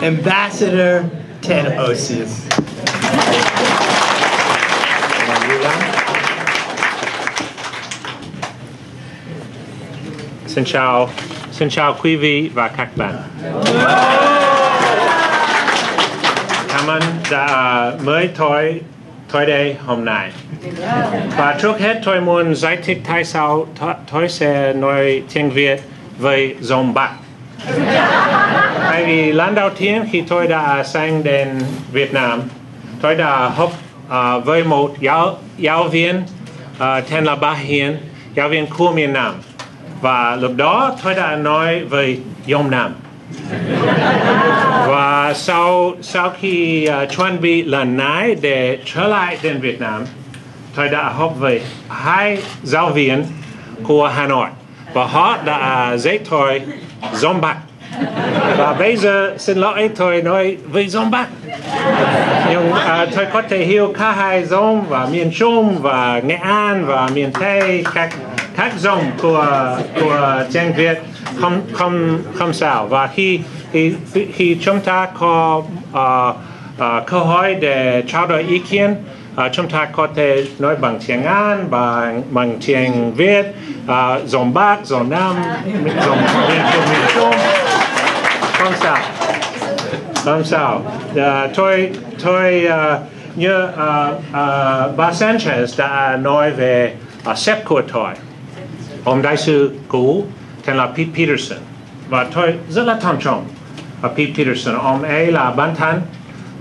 Ambassador Ted Osious. Xin chào quý vị và các bạn. Cảm ơn đã mới tới đây hôm nay. Và trước hết tôi muốn giải thích tại sao tôi sẽ nói tiếng Việt với giọng Bắc. Tại vì lần đầu tiên khi tôi đã sang đến Việt Nam, tôi đã học với một giáo viên tên là bà Hiền, giáo viên của miền Nam. Và lúc đó tôi đã nói với giọng Nam. Và sau khi chuẩn bị lần này để trở lại đến Việt Nam, tôi đã học với hai giáo viên của Hà Nội. Và họ đã dạy tôi giọng Bắc. Và bây giờ xin lỗi tôi nói với giọng Bắc. Nhưng tôi có thể hiểu cả hai giọng và miền Trung và Nghệ An và miền Tây, các giọng của tiếng Việt không sao. Và khi chúng ta có cơ hội để trao đổi ý kiến, chúng ta có thể nói bằng tiếng Anh, bằng tiếng Việt, giọng Bắc, giọng Nam, giọng miền Trung. Không sao. Tôi như bà Sanchez đã nói về sếp của tôi, ông đại sứ cũ tên là Pete Peterson. Và tôi rất là tôn trọng Pete Peterson. Ông ấy là bạn thân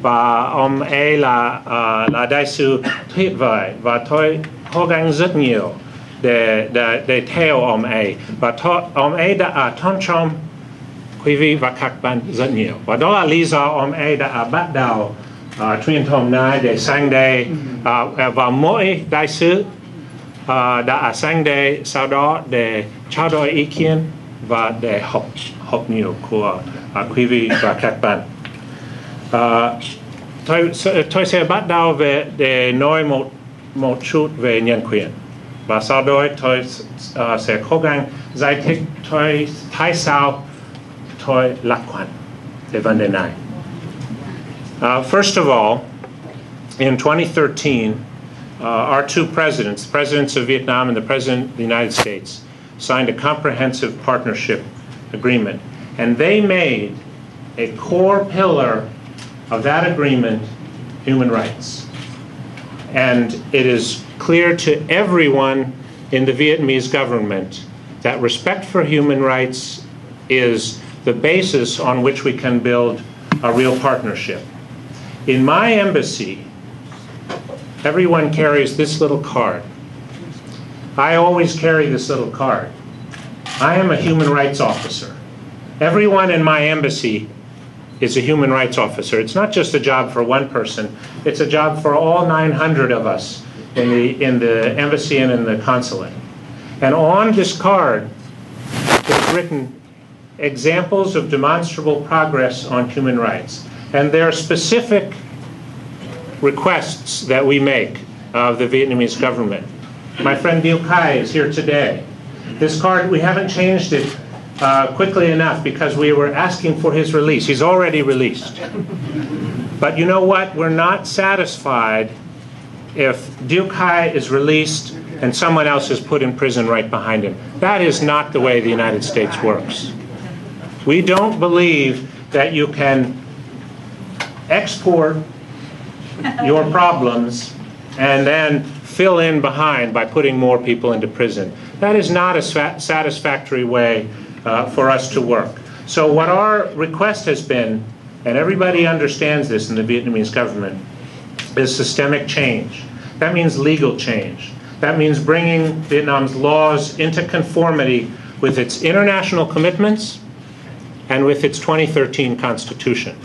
và ông ấy là đại sứ tuyệt vời. Và tôi cố gắng rất nhiều để theo ông ấy. Và ông ấy đã tôn trọng quý vị và các bạn rất nhiều. Và đó là lý do ông ấy đã bắt đầu truyền thông này để sang đây. Và mỗi đại sứ đã sang đây sau đó để trao đổi ý kiến và để học nhiều của quý vị và các bạn. Tôi sẽ bắt đầu để nói một chút về nhân quyền. Và sau đó tôi sẽ cố gắng giải thích tại sao tôi lạc quan về vấn đề này. First of all, in 2013, our two presidents, the presidents of Vietnam and the president of the United States, signed a comprehensive partnership agreement. And they made a core pillar of that agreement human rights. And it is clear to everyone in the Vietnamese government that respect for human rights is the basis on which we can build a real partnership. In my embassy, everyone carries this little card. I always carry this little card. I am a human rights officer. Everyone in my embassy is a human rights officer. It's not just a job for one person. It's a job for all 900 of us in the embassy and in the consulate. And on this card is written examples of demonstrable progress on human rights. And there are specific requests that we make of the Vietnamese government. My friend Dieu Khai is here today. This card, we haven't changed it quickly enough because we were asking for his release. He's already released. But you know what? We're not satisfied if Dieu Khai is released and someone else is put in prison right behind him. That is not the way the United States works. We don't believe that you can export your problems and then fill in behind by putting more people into prison. That is not a satisfactory way for us to work. So what our request has been, and everybody understands this in the Vietnamese government, is systemic change. That means legal change. That means bringing Vietnam's laws into conformity with its international commitments and with its 2013 Constitution.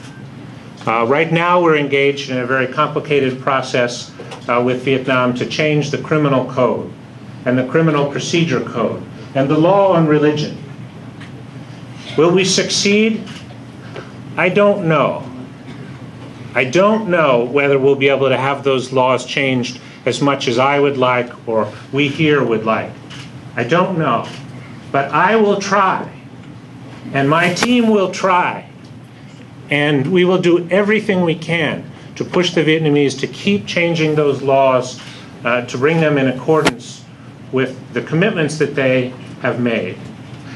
Right now we're engaged in a very complicated process with Vietnam to change the criminal code and the criminal procedure code and the law on religion. Will we succeed? I don't know. I don't know whether we'll be able to have those laws changed as much as I would like or we here would like. I don't know. But I will try, and my team will try, And we will do everything we can to push the Vietnamese to keep changing those laws, to bring them in accordance with the commitments that they have made.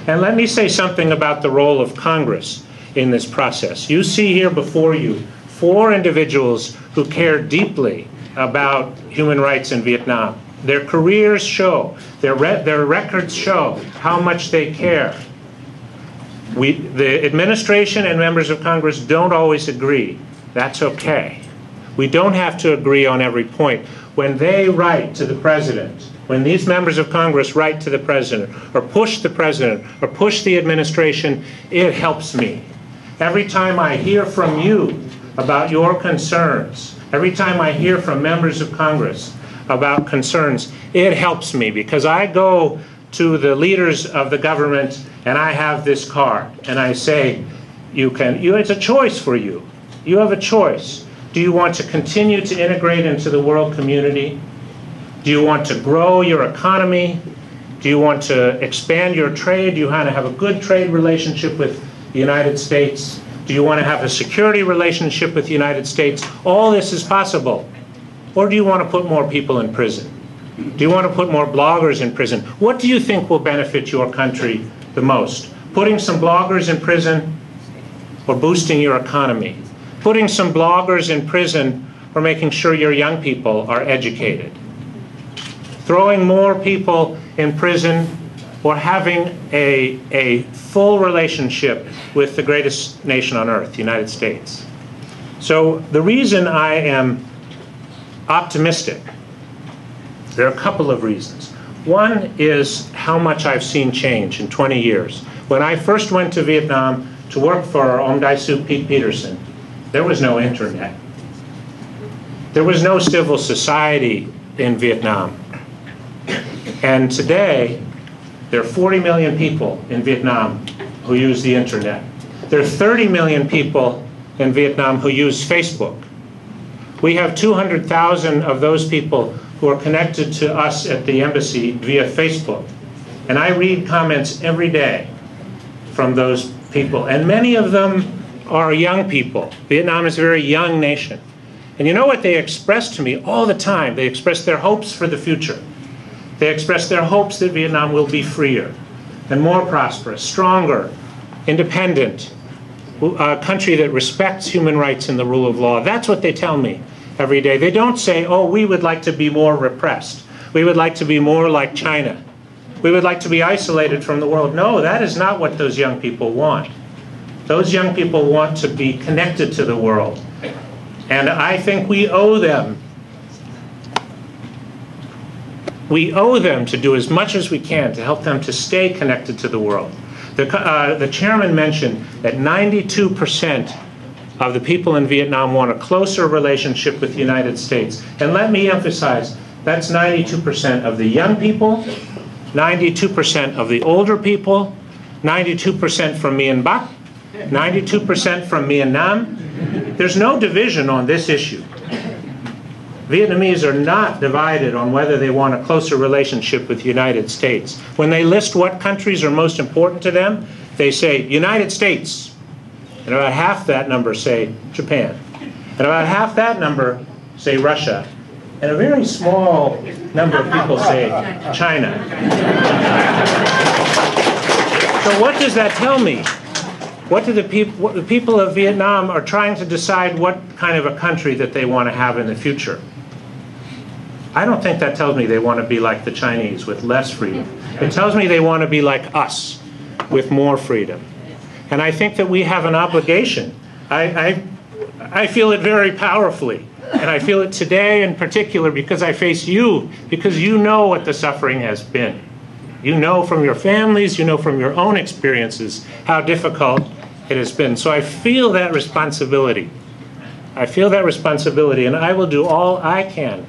And let me say something about the role of Congress in this process. You see here before you 4 individuals who care deeply about human rights in Vietnam. Their careers show, their records show how much they care. The administration and members of Congress don't always agree. That's okay. We don't have to agree on every point. When they write to the president, when these members of Congress write to the president, or push the administration, it helps me. Every time I hear from you about your concerns, every time I hear from members of Congress about concerns, it helps me, because I go to the leaders of the government and I have this card and I say, it's a choice for you. You have a choice. Do you want to continue to integrate into the world community? Do you want to grow your economy? Do you want to expand your trade? Do you want to have a good trade relationship with the United States? Do you want to have a security relationship with the United States? All this is possible. Or do you want to put more people in prison? Do you want to put more bloggers in prison? What do you think will benefit your country the most? Putting some bloggers in prison or boosting your economy? Putting some bloggers in prison or making sure your young people are educated? Throwing more people in prison or having a full relationship with the greatest nation on earth, the United States? So the reason I am optimistic, there are a couple of reasons. One is how much I've seen change in 20 years. When I first went to Vietnam to work for Ông Đại sứ Pete Peterson, there was no internet. There was no civil society in Vietnam. And today, there are 40 million people in Vietnam who use the internet. There are 30 million people in Vietnam who use Facebook. We have 200,000 of those people who are connected to us at the embassy via Facebook. And I read comments every day from those people. And many of them are young people. Vietnam is a very young nation. And you know what they express to me all the time? They express their hopes for the future. They express their hopes that Vietnam will be freer and more prosperous, stronger, independent, a country that respects human rights and the rule of law. That's what they tell me every day. They don't say, oh, we would like to be more repressed. We would like to be more like China. We would like to be isolated from the world. No, that is not what those young people want. Those young people want to be connected to the world. And I think we owe them to do as much as we can to help them to stay connected to the world. The chairman mentioned that 92% of the people in Vietnam want a closer relationship with the United States. And let me emphasize, that's 92% of the young people, 92% of the older people, 92% from Mien Bắc, 92% from Mien Nam. There's no division on this issue. Vietnamese are not divided on whether they want a closer relationship with the United States. When they list what countries are most important to them, they say United States. And about half that number say Japan. And about half that number say Russia. And a very small number of people say China. So what does that tell me? What the people of Vietnam are trying to decide what kind of a country that they want to have in the future. I don't think that tells me they want to be like the Chinese with less freedom. It tells me they want to be like us with more freedom. And I think that we have an obligation. I feel it very powerfully. And I feel it today in particular because I face you, because you know what the suffering has been. You know from your families, you know from your own experiences how difficult it has been. So I feel that responsibility. I feel that responsibility, and I will do all I can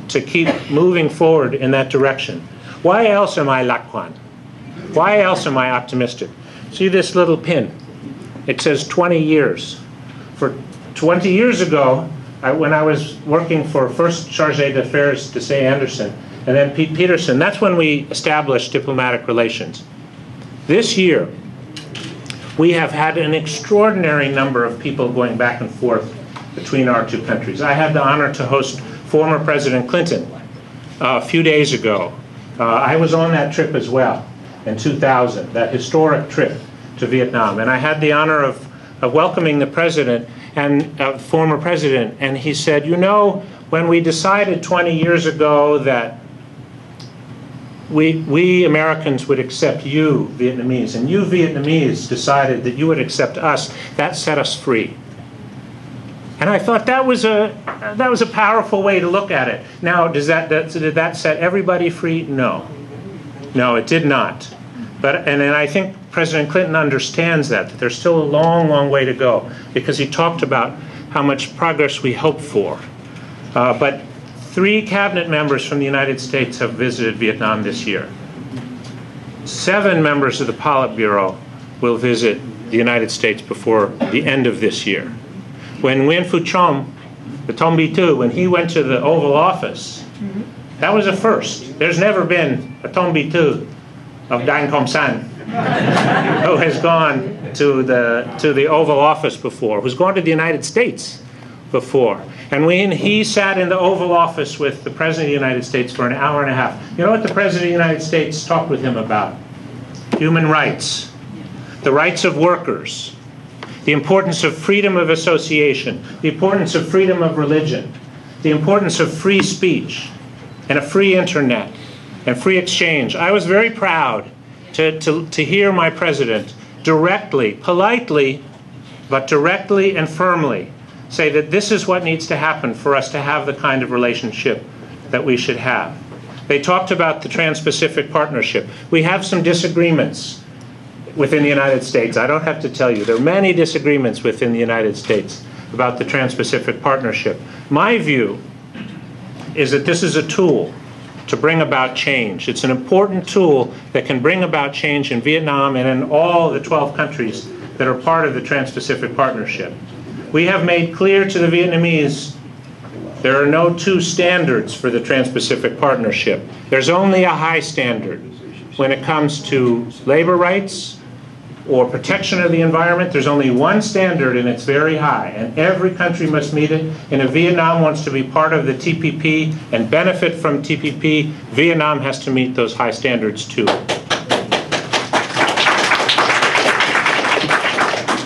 to keep moving forward in that direction. Why else am I lạc quan? Why else am I optimistic? See this little pin? It says 20 years. For 20 years ago, when I was working for first Chargé d'Affaires de Say Anderson, and then Pete Peterson, that's when we established diplomatic relations. This year, we have had an extraordinary number of people going back and forth between our two countries. I had the honor to host former President Clinton a few days ago. I was on that trip as well in 2000, that historic trip to Vietnam. And I had the honor of welcoming the president and former president. And he said, you know, when we decided 20 years ago that we Americans would accept you Vietnamese, and you Vietnamese decided that you would accept us, that set us free. And I thought that was a powerful way to look at it. Now, did that set everybody free? No. No, it did not. And I think President Clinton understands that there's still a long, long way to go, because he talked about how much progress we hope for. But 3 cabinet members from the United States have visited Vietnam this year. 7 members of the Politburo will visit the United States before the end of this year. When Nguyen Phu Trong, the Tom Bi Tu, when he went to the Oval Office, that was a first. There's never been a Tom Bi Tu of Dang Khom San who has gone to the Oval Office before, who's gone to the United States before. And when he sat in the Oval Office with the President of the United States for an hour and a half, you know what the President of the United States talked with him about? Human rights, the rights of workers, the importance of freedom of association, the importance of freedom of religion, the importance of free speech and a free internet and free exchange. I was very proud to hear my president directly, politely, but directly and firmly say that this is what needs to happen for us to have the kind of relationship that we should have. They talked about the Trans-Pacific Partnership. We have some disagreements within the United States. I don't have to tell you, there are many disagreements within the United States about the Trans-Pacific Partnership. My view is that this is a tool to bring about change. It's an important tool that can bring about change in Vietnam and in all the 12 countries that are part of the Trans-Pacific Partnership. We have made clear to the Vietnamese there are no 2 standards for the Trans-Pacific Partnership. There's only a high standard when it comes to labor rights or protection of the environment. There's only one standard, and it's very high, and every country must meet it. And if Vietnam wants to be part of the TPP and benefit from TPP, Vietnam has to meet those high standards too.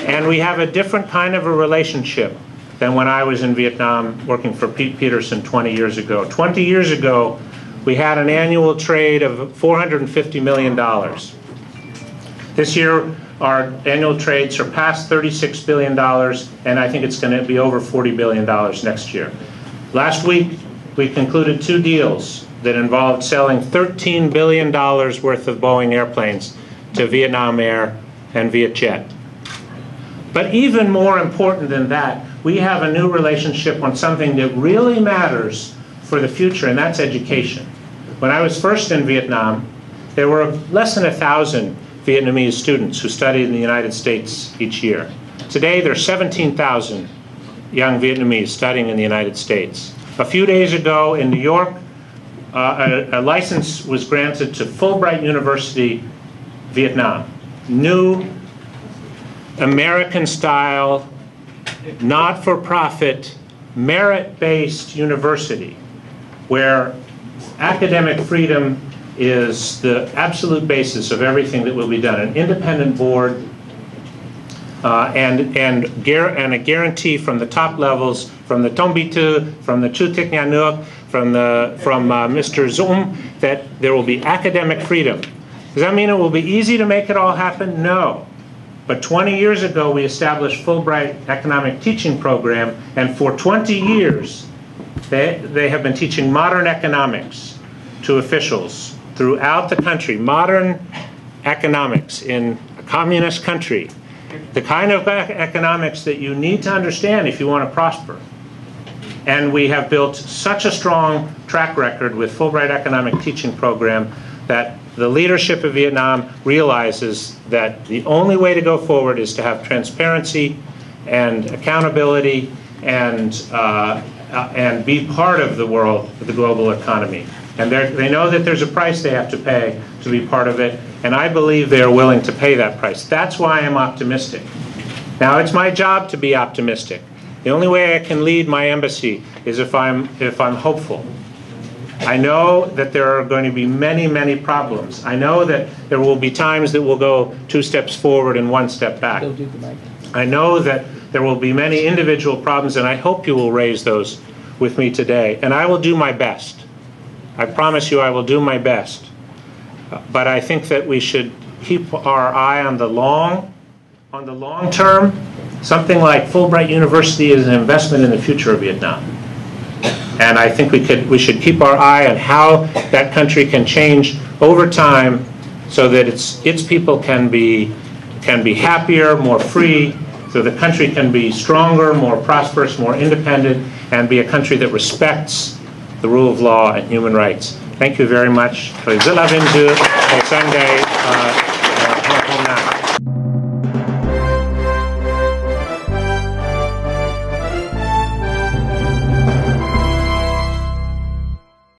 And we have a different kind of a relationship than when I was in Vietnam working for Pete Peterson 20 years ago. 20 years ago, we had an annual trade of $450 million. This year, our annual trade surpassed $36 billion, and I think it's going to be over $40 billion next year. Last week, we concluded 2 deals that involved selling $13 billion worth of Boeing airplanes to Vietnam Air and Vietjet. But even more important than that, we have a new relationship on something that really matters for the future, and that's education. When I was first in Vietnam, there were less than 1,000 Vietnamese students who studied in the United States each year. Today, there are 17,000 young Vietnamese studying in the United States. A few days ago in New York, a license was granted to Fulbright University, Vietnam. New American-style, not-for-profit, merit-based university where academic freedom is the absolute basis of everything that will be done. An independent board and a guarantee from the top levels, from the Tom Bi Tu, from the Chủ tịch Nhà nước, from Mr. Zoom, that there will be academic freedom. Does that mean it will be easy to make it all happen? No. But 20 years ago, we established Fulbright Economic Teaching Program, and for 20 years, they have been teaching modern economics to officials throughout the country. Modern economics in a communist country. The kind of economics that you need to understand if you want to prosper. And we have built such a strong track record with Fulbright Economic Teaching Program that the leadership of Vietnam realizes that the only way to go forward is to have transparency and accountability and be part of the world, of the global economy. And they know that there's a price they have to pay to be part of it, and I believe they are willing to pay that price. That's why I'm optimistic. Now, it's my job to be optimistic. The only way I can lead my embassy is if I'm hopeful. I know that there are going to be many, many problems. I know that there will be times that we'll go 2 steps forward and 1 step back. I know that there will be many individual problems, and I hope you will raise those with me today. And I will do my best. I promise you I will do my best. But I think that we should keep our eye on the long term. Something like Fulbright University is an investment in the future of Vietnam. And I think we should keep our eye on how that country can change over time so that its people can be happier, more free, so the country can be stronger, more prosperous, more independent, and be a country that respects the rule of law and human rights. Thank you very much. Tôi rất là vinh dự ngày Sunday hôm nay.